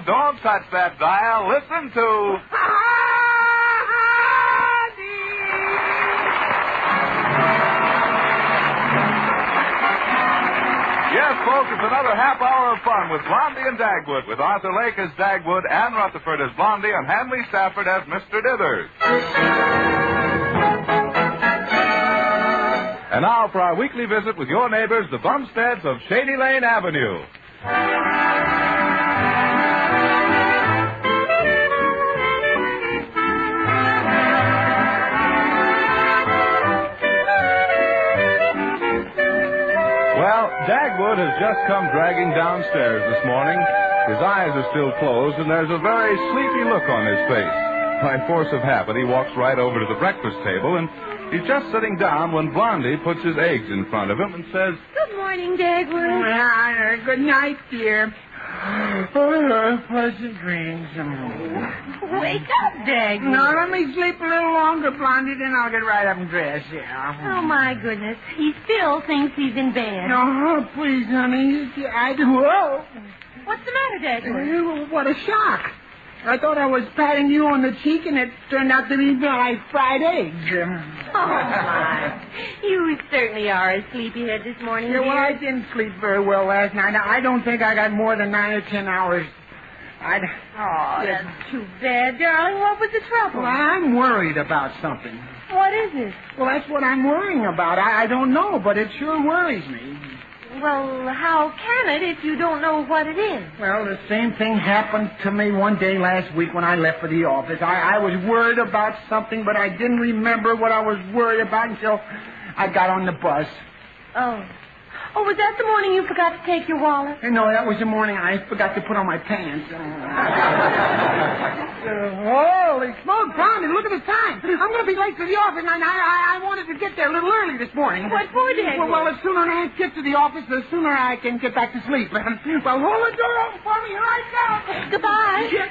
Don't touch that dial. Listen to... Yes, folks, it's another half hour of fun with Blondie and Dagwood, with Arthur Lake as Dagwood, Ann Rutherford as Blondie, and Hanley Stafford as Mr. Dithers. And now for our weekly visit with your neighbors, the Bumsteads of Shady Lane Avenue. Well, Dagwood has just come dragging downstairs this morning. His eyes are still closed, and there's a very sleepy look on his face. By force of habit, he walks right over to the breakfast table, and he's just sitting down when Blondie puts his eggs in front of him and says, "Good morning, Dagwood." Good night, dear. Pleasant dreams. Wake up, Dagwood. No, let me sleep a little longer, Blondie, then I'll get right up and dress, yeah. Oh, my goodness. He still thinks he's in bed. No, please, honey. Whoa. What's the matter, Dagwood? What a shock. I thought I was patting you on the cheek, and it turned out to be like fried eggs. Oh, my. You certainly are a sleepyhead this morning, Yeah, dear. well, I didn't sleep very well last night. I don't think I got more than 9 or 10 hours. That's too bad, darling. What was the trouble? Well, I'm worried about something. What is it? Well, that's what I'm worrying about. I don't know, but it sure worries me. Well, how can it if you don't know what it is? Well, the same thing happened to me one day last week when I left for the office. I was worried about something, but I didn't remember what I was worried about until I got on the bus. Oh, was that the morning you forgot to take your wallet? No, that was the morning I forgot to put on my pants. Holy smoke, Blondie, look at the time. I'm going to be late for the office, and I wanted to get there a little early this morning. What for, Dagwood? Well, the sooner I get to the office, the sooner I can get back to sleep. Well, hold the door open for me. Here I come. Goodbye.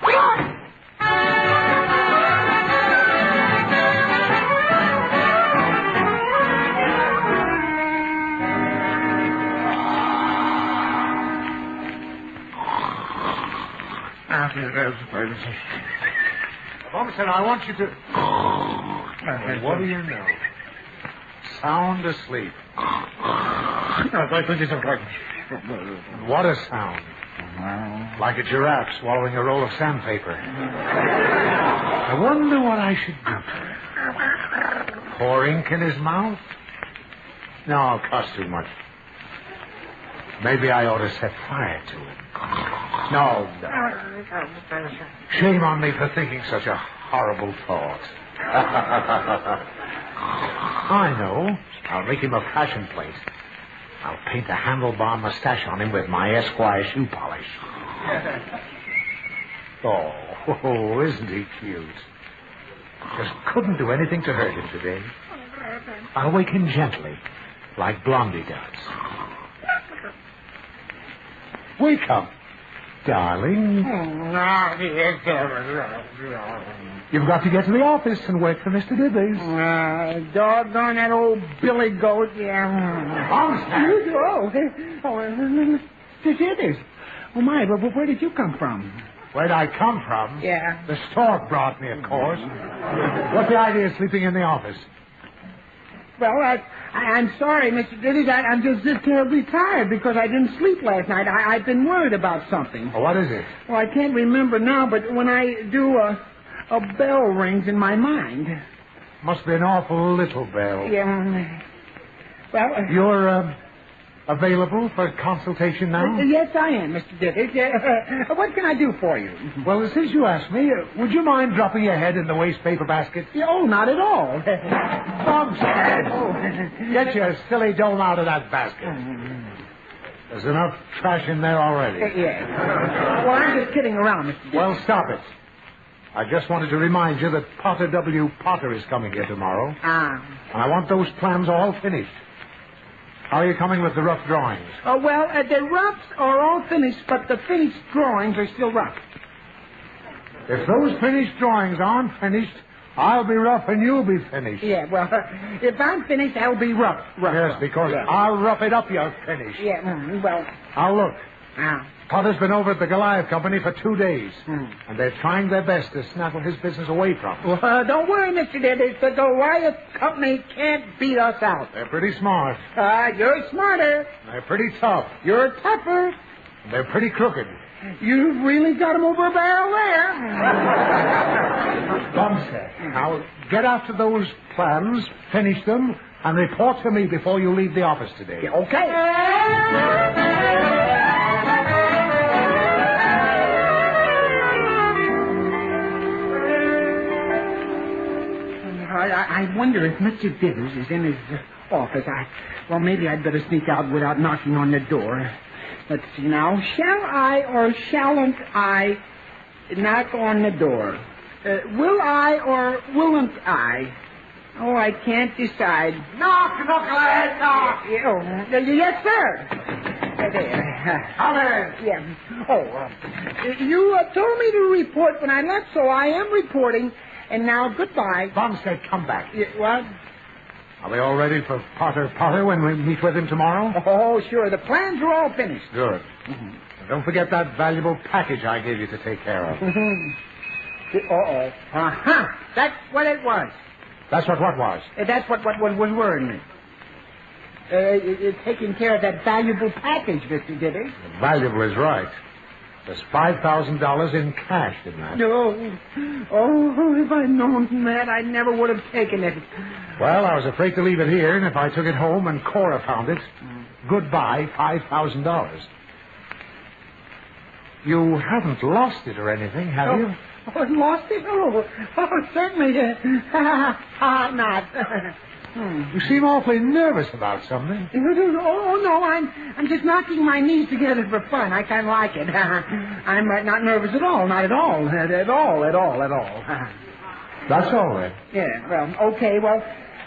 Come on. Bumstead, I want you to... What do you know? Sound asleep. What a sound. Like a giraffe swallowing a roll of sandpaper. I wonder what I should do. Pour ink in his mouth? No, it costs too much. Maybe I ought to set fire to it. No. Shame on me for thinking such a horrible thought. I know. I'll make him a fashion plate. I'll paint a handlebar mustache on him with my Esquire shoe polish. Oh, isn't he cute? Just couldn't do anything to hurt him today. I'll wake him gently, like Blondie does. Wake up, darling. You've got to get to the office and work for Mr. Dithers. Doggone that old Billy Goat. Yeah. Mr. Dithers. Oh, my, but where did you come from? Where'd I come from? Yeah. The stork brought me, of course. What's the idea of sleeping in the office? Well, I'm sorry, Mr. Dithers. I'm just terribly tired because I didn't sleep last night. I've been worried about something. Oh, what is it? Well, I can't remember now, but when I do, a bell rings in my mind. Must be an awful little bell. Yeah. Well... You're, available for consultation now? Yes, I am, Mr. Dithers. What can I do for you? Well, since you asked me, would you mind dropping your head in the waste paper basket? Oh, not at all. Bumstead! Get your silly dome out of that basket. There's enough trash in there already. Yes. Well, I'm just kidding around, Mr. Dithers. Well, stop it. I just wanted to remind you that Potter W. Potter is coming here tomorrow. And I want those plans all finished. How are you coming with the rough drawings? Well, the roughs are all finished, but the finished drawings are still rough. If those finished drawings aren't finished, I'll be rough and you'll be finished. Yeah, well, if I'm finished, I'll be rough. Yes, because I'll rough it up you're finished. Yeah, well... Now, look. Potter's been over at the Goliath Company for 2 days, and they're trying their best to snaffle his business away from him. Well, don't worry, Mr. Dithers. The Goliath Company can't beat us out. They're pretty smart. You're smarter. They're pretty tough. You're tougher. They're pretty crooked. You've really got him over a barrel there. Bumstead, now get after those plans, finish them, and report to me before you leave the office today. Yeah, okay. I wonder if Mr. Dithers is in his office. Well, maybe I'd better sneak out without knocking on the door. Let's see now. Shall I or shan't I knock on the door? Will I or willn't I? Oh, I can't decide. Knock, knucklehead, knock! Yes, sir. There. Come in. Yeah. Oh, you told me to report when I left, so I am reporting. And now, goodbye. Bumstead, come back. What? Are we all ready for Potter when we meet with him tomorrow? Oh, sure. The plans are all finished. Good. Don't forget that valuable package I gave you to take care of. Uh-oh. That's what it was. That's what was? That's what was worrying me. Taking care of that valuable package, Mr. Dithers. Valuable is right. There's $5,000 in cash in that. No. Oh, if I'd known that, I never would have taken it. Well, I was afraid to leave it here, and if I took it home and Cora found it, goodbye, $5,000. You haven't lost it or anything, have you? Oh, lost it? Oh, certainly. Not. You seem awfully nervous about something. Oh, no, I'm just knocking my knees together for fun. I kind of like it. I'm not nervous at all. Not at all. At all. That's all right. Yeah, well, okay. Well,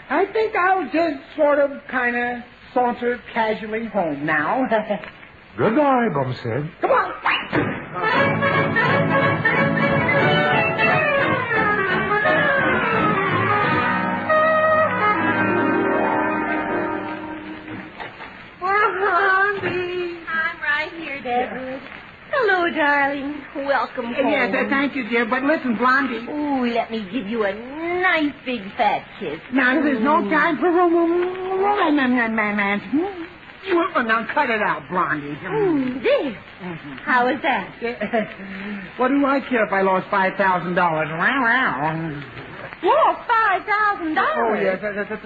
I think I'll just sort of kind of saunter casually home now. Goodbye, Bumstead. Come on. Hello, darling. Welcome home. Yes, thank you, dear. But listen, Blondie. Ooh, let me give you a nice big fat kiss. Now, there's no time for romance. Now, cut it out, Blondie. This. How is that? What do I care if I lost $5,000? Whoa, $5,000. Oh, yes,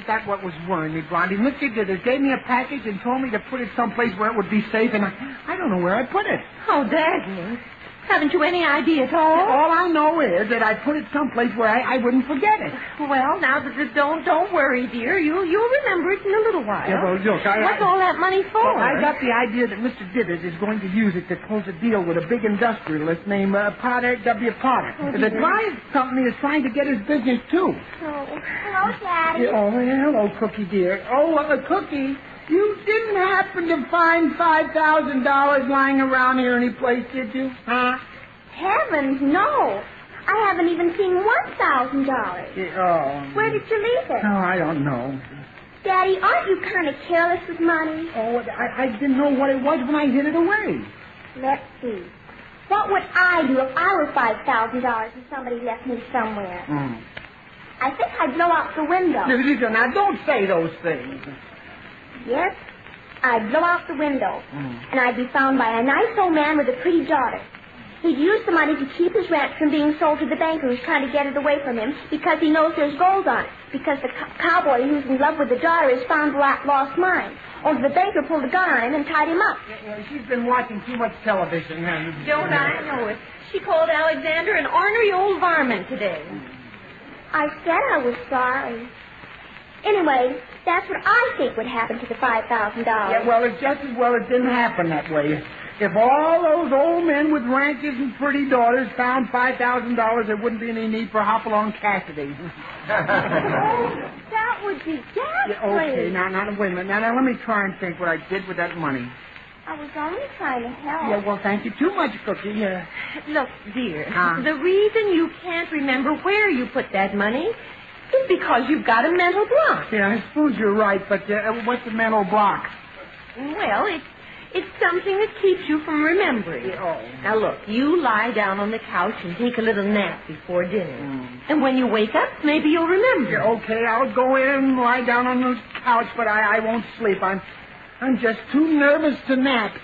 that's what was worrying me, Blondie. Mr. Dithers gave me a package and told me to put it someplace where it would be safe, and I don't know where I put it. Oh, Dagwood. Haven't you any idea at all? All I know is that I put it someplace where I wouldn't forget it. Well, now, don't worry, dear. You'll remember it in a little while. Yeah, well, look, what's all that money for? Well, I got the idea that Mr. Dithers is going to use it to close a deal with a big industrialist named Potter W. Potter. The Goliath Company is trying to get his business, too. Oh, hello, Daddy. Oh, hello, Cookie, dear. Oh, Cookie, you didn't happen to find $5,000 lying around here any place, did you? Huh? Heavens, no. I haven't even seen $1,000. Oh. Where did you leave it? Oh, I don't know. Daddy, aren't you kind of careless with money? Oh, I didn't know what it was when I hid it away. Let's see. What would I do if I were $5,000 and somebody left me somewhere? I think I'd blow out the window. Now, don't say those things. Yes, I'd blow out the window, and I'd be found by a nice old man with a pretty daughter. He'd use the money to keep his ranch from being sold to the banker who's trying to get it away from him because he knows there's gold on it. Because the cowboy who's in love with the daughter has found the lost mine. Only the banker pulled a gun on him and tied him up. She's been watching too much television. Don't I know it? She called Alexander an ornery old varmint today. I said I was sorry. Anyway, that's what I think would happen to the $5,000. Yeah, well, it's just as well it didn't happen that way. If all those old men with ranches and pretty daughters found $5,000, there wouldn't be any need for Hopalong Cassidy. That would be ghastly. Yeah, okay, now, wait a minute. Now, let me try and think what I did with that money. I was only trying to help. Yeah, well, thank you too much, Cookie. Look, dear, the reason you can't remember where you put that money is because you've got a mental block. Yeah, I suppose you're right, but what's a mental block? Well, It's something that keeps you from remembering. Oh. Now, look, you lie down on the couch and take a little nap before dinner. And when you wake up, maybe you'll remember. Yeah, okay, I'll go in and lie down on the couch, but I won't sleep. I'm just too nervous to nap.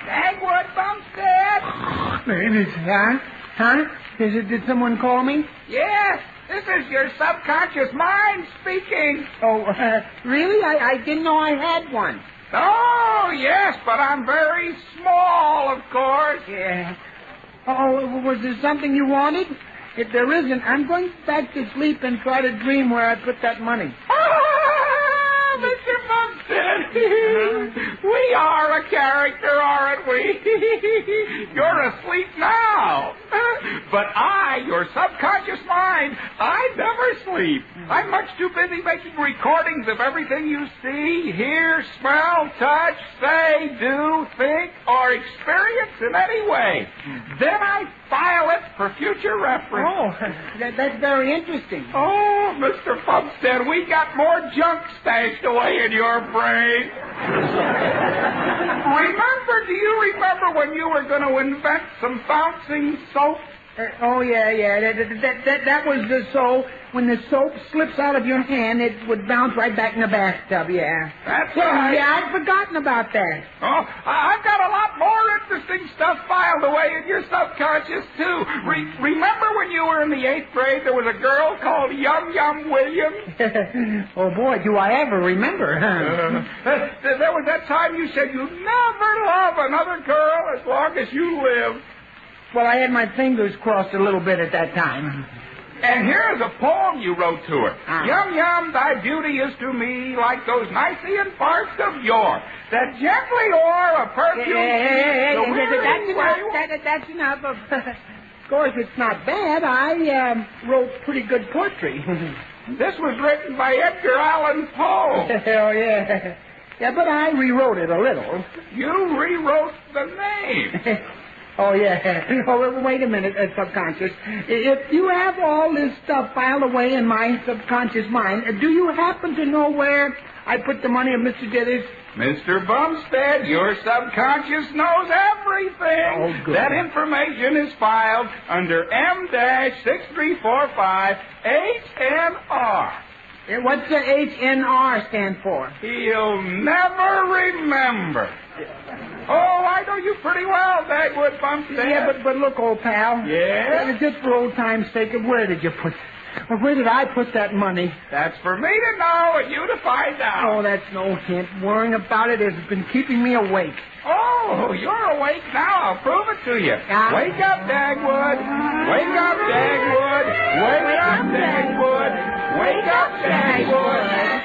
Dagwood, Bumstead. Huh? Did someone call me? Yes, this is your subconscious mind speaking. Oh, really? I didn't know I had one. Oh, yes, but I'm very small, of course. Yeah. Oh, was there something you wanted? If there isn't, I'm going back to sleep and try to dream where I put that money. Ah, Mr. Bumstead. We are a character, aren't we? You're asleep now. But I, your subconscious mind, I never sleep. I'm much too busy making recordings of everything you see, hear, smell, touch, say, do, think, or experience in any way. Then I file it for future reference. Oh, that's very interesting. Oh, Mr. Bumstead, we got more junk stashed away in your brain. Do you remember when you were going to invent some bouncing soap? Oh, yeah. That was the so. When the soap slips out of your hand, it would bounce right back in the bathtub, yeah. That's right. Yeah, I'd forgotten about that. Oh, I've got a lot more interesting stuff filed away in your subconscious, too. Remember when you were in the 8th grade, there was a girl called Yum Yum Williams? Oh, boy, do I ever remember, There was that time you said you'd never love another girl as long as you live. Well, I had my fingers crossed a little bit at that time. And here's a poem you wrote to her. Yum, yum, thy beauty is to me like those Nicean parts of yore, that gently o'er a perfume... That's enough. Of course, it's not bad. I wrote pretty good poetry. This was written by Edgar Allan Poe. Oh, yeah. Yeah, but I rewrote it a little. You rewrote the name. Oh, yeah. Oh, wait a minute, subconscious. If you have all this stuff filed away in my subconscious mind, do you happen to know where I put the money of Mr. Dithers? Mr. Bumstead, your subconscious knows everything. Oh, good. That information is filed under M-6345 HNR. What's the HNR stand for? He'll never remember. Oh, I know you pretty well, Dagwood, Bumstead. Yeah, but look, old pal. Yeah? Just for old time's sake, where did I put that money? That's for me to know and you to find out. Oh, that's no hint. Worrying about it has been keeping me awake. Oh, you're awake now. I'll prove it to you. Wake up, Dagwood. Wake up, Dagwood. Wake up, Dagwood. Wake up, Dagwood.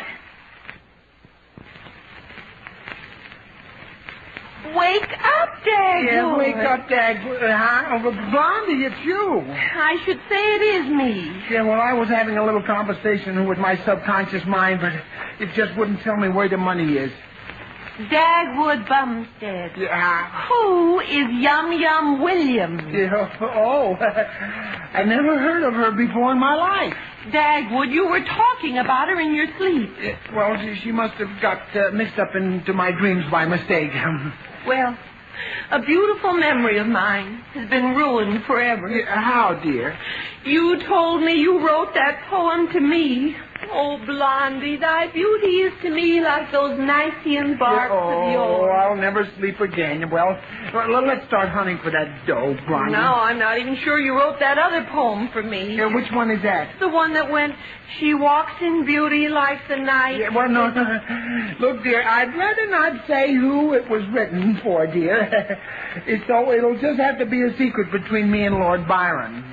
Wake up, Dagwood. Yeah, wake up, Dagwood. Huh? Blondie, it's you. I should say it is me. Yeah, well, I was having a little conversation with my subconscious mind, but it just wouldn't tell me where the money is. Dagwood Bumstead. Yeah. Who is Yum Yum Williams? Yeah, oh, I never heard of her before in my life. Dagwood, you were talking about her in your sleep. Well, she must have got mixed up into my dreams by mistake. Well, a beautiful memory of mine has been ruined forever. How, dear? You told me you wrote that poem to me. Oh, Blondie, thy beauty is to me like those Nicean barks of yore. Oh, I'll never sleep again. Well, let's start hunting for that dough, Blondie. No, I'm not even sure you wrote that other poem for me. Which one is that? The one that went, she walks in beauty like the night. Yeah, well, no. Look, dear, I'd rather not say who it was written for, dear. So it'll just have to be a secret between me and Lord Byron.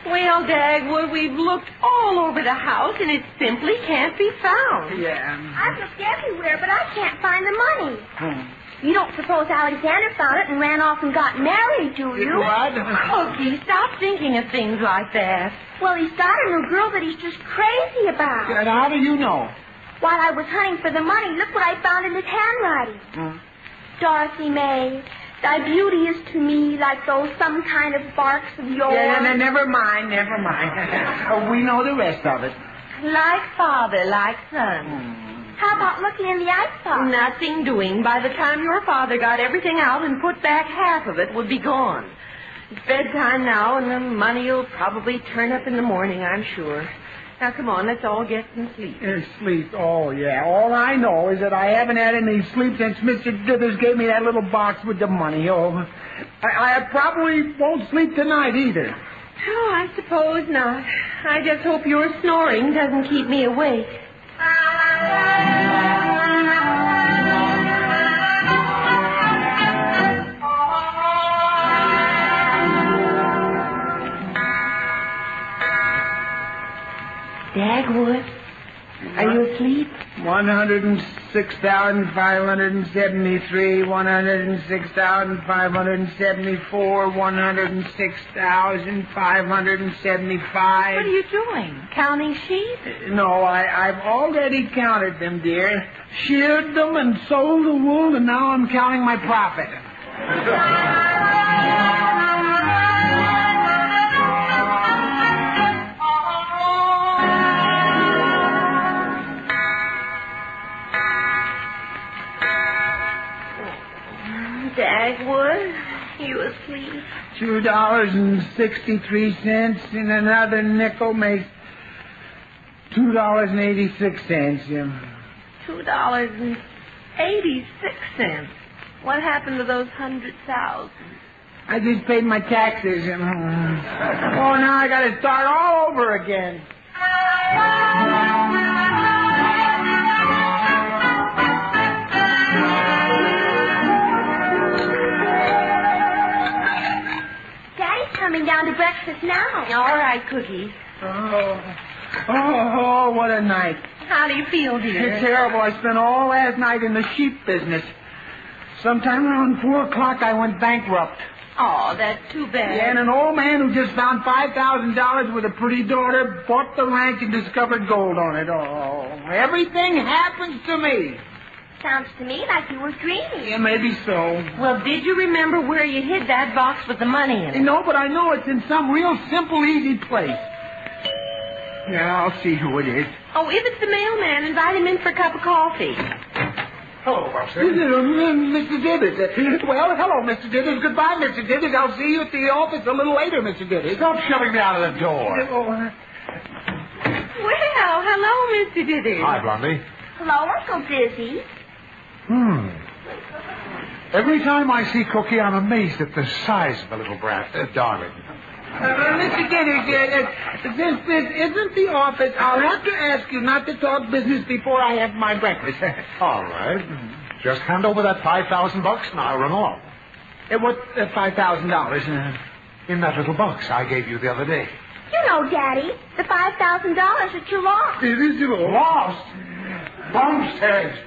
Well, Well, Dagwood, we've looked all over the house, and it simply can't be found. Yeah. I've looked everywhere, but I can't find the money. You don't suppose Alexander found it and ran off and got married, do you? What? Cookie, stop thinking of things like that. Well, he's got a new girl that he's just crazy about. And how do you know? While I was hunting for the money, look what I found in his handwriting. Dorothy May, thy beauty is to me like those some kind of barks of yours. Yeah, never mind. We know the rest of it. Like father, like son. How about looking in the icebox? Nothing doing. By the time your father got everything out and put back half of it, would be gone. It's bedtime now, and the money will probably turn up in the morning, I'm sure. Now, come on, let's all get some sleep. Sleep? Oh, yeah. All I know is that I haven't had any sleep since Mr. Dithers gave me that little box with the money. Oh, I probably won't sleep tonight either. Oh, I suppose not. I just hope your snoring doesn't keep me awake. Dagwood, are you asleep? 106,573, 106,574, 106,575. What are you doing? Counting sheep? No, I've already counted them, dear. Sheared them and sold the wool, and now I'm counting my profit. Dagwood, you asleep? $2.63 and another nickel makes $2.86. $2.86. What happened to those 100,000? I just paid my taxes. Oh, now I got to start all over again. Coming down to breakfast now. All right, Cookie. Oh, what a night. How do you feel, dear? It's terrible. I spent all last night in the sheep business. Sometime around 4 o'clock, I went bankrupt. Oh, that's too bad. Yeah, and an old man who just found $5,000 with a pretty daughter bought the ranch and discovered gold on it. Oh, everything happens to me. Sounds to me like you were dreaming. Yeah, maybe so. Well, did you remember where you hid that box with the money in it? No, but I know it's in some real simple, easy place. Yeah, I'll see who it is. Oh, if it's the mailman, invite him in for a cup of coffee. Hello, Buster. Mr. Dithers. Well, hello, Mr. Dithers. Goodbye, Mr. Dithers. I'll see you at the office a little later, Mr. Dithers. Stop shoving me out of the door. Well, hello, Mr. Dithers. Hi, Blondie. Hello, Uncle Dizzy. Every time I see Cookie, I'm amazed at the size of the little brat, darling. Mr. Dithers, since this isn't the office, I'll have to ask you not to talk business before I have my breakfast. All right. Just hand over that $5,000 and I'll run along. What, $5,000? In that little box I gave you the other day. You know, Daddy, the $5,000 that you lost. It is Lost? Bumstead!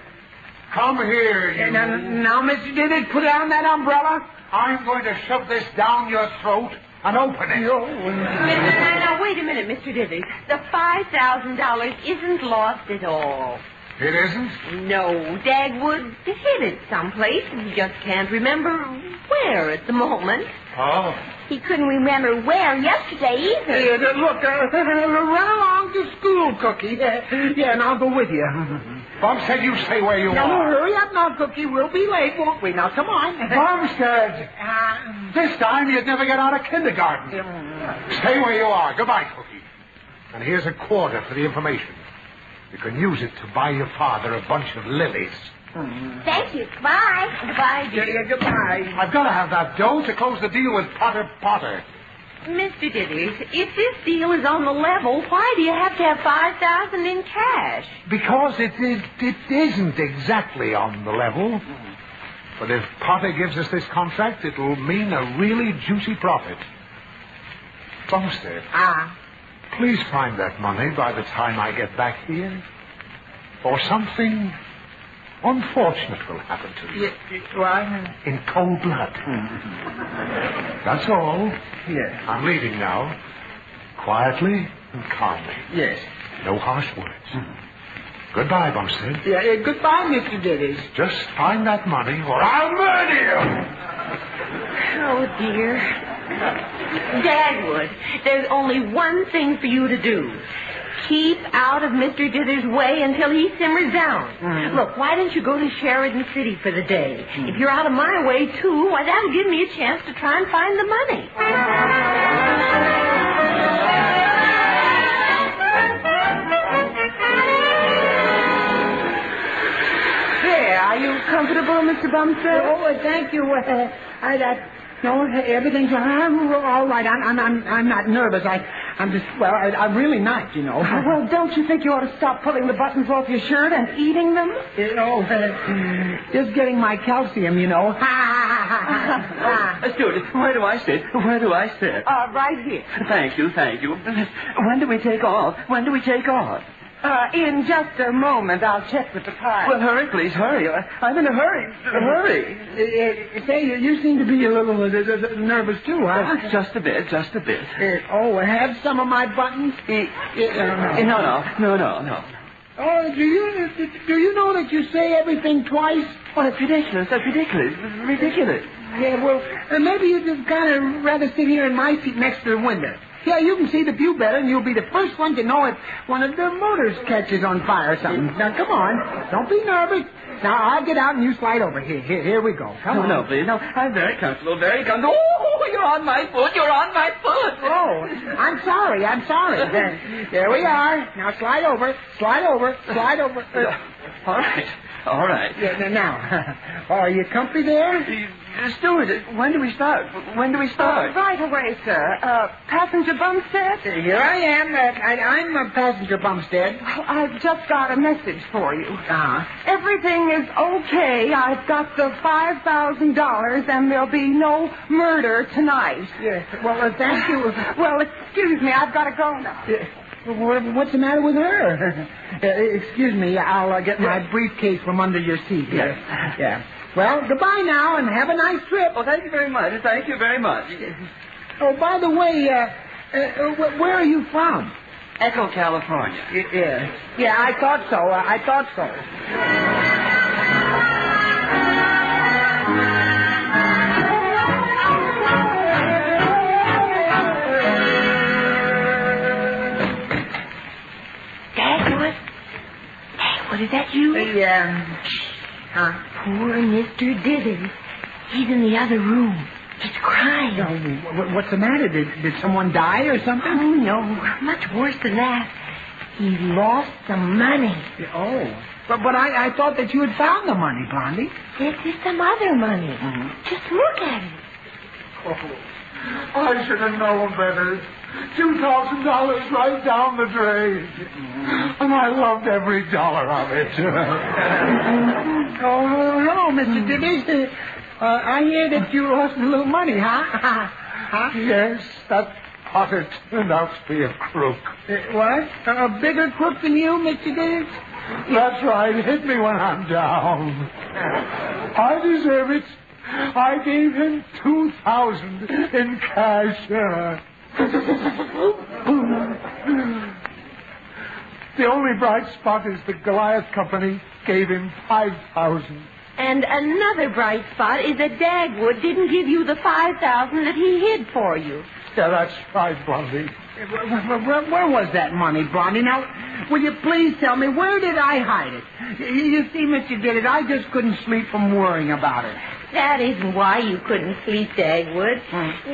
Come here, you... Now, Mr. Dithers, put down that umbrella. I'm going to shove this down your throat and open it. Now, wait a minute, Mr. Dithers. The $5,000 isn't lost at all. It isn't? No, Dagwood hid it someplace. He just can't remember where at the moment. Oh. He couldn't remember where yesterday either. Look, run along to school, Cookie. Yeah, and I'll go with you. Bumstead, you stay where you Now, are. hurry up now, Cookie. We'll be late, won't we? Now, come on. Bumstead! This time you'd never get out of kindergarten. Stay where you are. Goodbye, Cookie. And here's a quarter for the information. You can use it to buy your father a bunch of lilies. Thank you. Goodbye. Goodbye, dear. Yeah, goodbye. I've got to have that dough to close the deal with Potter. Mr. Dithers, if this deal is on the level, why do you have to have $5,000 in cash? Because it isn't exactly on the level. But if Potter gives us this contract, it'll mean a really juicy profit. Bumstead. please find that money by the time I get back here? Or something unfortunate will happen to you. Why? In cold blood. That's all. Yes. I'm leaving now. Quietly and calmly. Yes. No harsh words. Goodbye, Bumstead. Yeah, goodbye, Mr. Dithers. Just find that money or I'll murder you. Oh, dear. Dagwood, there's only one thing for you to do. Keep out of Mr. Dithers' way until he simmers down. Look, why don't you go to Sheridan City for the day? If you're out of my way, too, why, that'll give me a chance to try and find the money. There, are you comfortable, Mr. Bumstead? Oh, thank you. No, everything's all right. I'm not nervous. I'm just, well, I'm really not, you know. Well, don't you think you ought to stop pulling the buttons off your shirt and eating them? Just getting my calcium, you know. Steward, where do I sit? Where do I sit? Right here. Thank you. When do we take off? In just a moment, I'll check with the pilot. Well, hurry, please, hurry. I'm in a hurry. Hurry. Say, you seem to be a little nervous, too, huh? Just a bit. Have some of my buttons? No. Oh, do you know that you say everything twice? Well, it's ridiculous. That's ridiculous. Yeah, well, maybe you'd just kind of rather sit here in my seat next to the window. Yeah, you can see the view better, and you'll be the first one to know if one of the motors catches on fire or something. Now, come on. Don't be nervous. Now, I'll get out and you slide over. Here we go. Come on. No, please. No, I'm very comfortable, Oh, you're on my foot. Oh, I'm sorry. There we are. Now, slide over. All right. Yeah, now, are you comfy there? Steward, when do we start? Right away, sir. Passenger Bumstead? Here I am. I'm a passenger Bumstead. I've just got a message for you. Uh-huh. Everything is okay. I've got the $5,000, and there'll be no murder tonight. Yes. Well, thank you. Well, excuse me. I've got to go now. What's the matter with her? Excuse me. I'll get my briefcase from under your seat. Yes. Yeah. Well, goodbye now, and have a nice trip. Oh, thank you very much. Oh, by the way, where are you from? Echo, California. Yeah, I thought so. Dagwood, is that you? Poor Mr. Dithers. He's in the other room. He's crying. Oh, what's the matter? Did someone die or something? Oh, no. Much worse than that. He lost some money. Oh. But I thought that you had found the money, Blondie. This is some other money. Just look at it. Oh, I should have known better. $2,000 right down the drain. And I loved every dollar of it. Oh, hello, Mr. Dithers. I hear that you lost a little money, huh? Yes, that potter turned out to be a crook. What? A bigger crook than you, Mr. Dithers? That's right. Hit me when I'm down. I deserve it. I gave him $2,000 in cash. The only bright spot is the Goliath Company gave him $5,000. And another bright spot is that Dagwood didn't give you the $5,000 that he hid for you. Yeah, that's right, Blondie. Where was that money, Blondie? Now, will you please tell me, where did I hide it? You see, Mr. Dithers, I just couldn't sleep from worrying about it. That isn't why you couldn't sleep, Dagwood.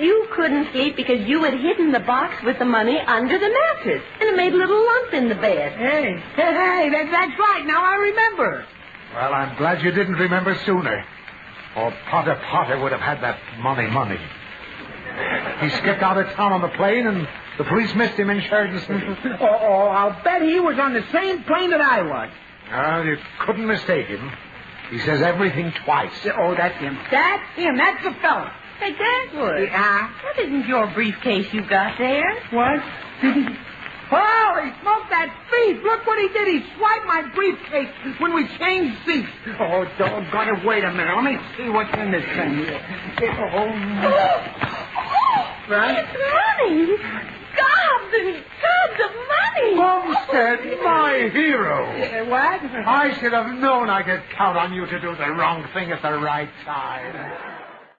You couldn't sleep because you had hidden the box with the money under the mattress, and it made a little lump in the bed. Hey, that's right. Now I remember. Well, I'm glad you didn't remember sooner. Or Potter would have had that money. He skipped out of town on the plane, and the police missed him in Sheridan City. Oh, I'll bet he was on the same plane that I was. Well, you couldn't mistake him. He says everything twice. Oh, that's him. That's the fellow. Hey, Dagwood. Yeah? That isn't your briefcase you got there. What? Oh, he smoked that thief. Look what he did. He swiped my briefcase when we changed seats. Oh, doggone it. Wait a minute. Let me see what's in this thing here. Right? It's money. Gobs and gobs of money. Bumstead, my hero. What? I should have known I could count on you to do the wrong thing at the right time.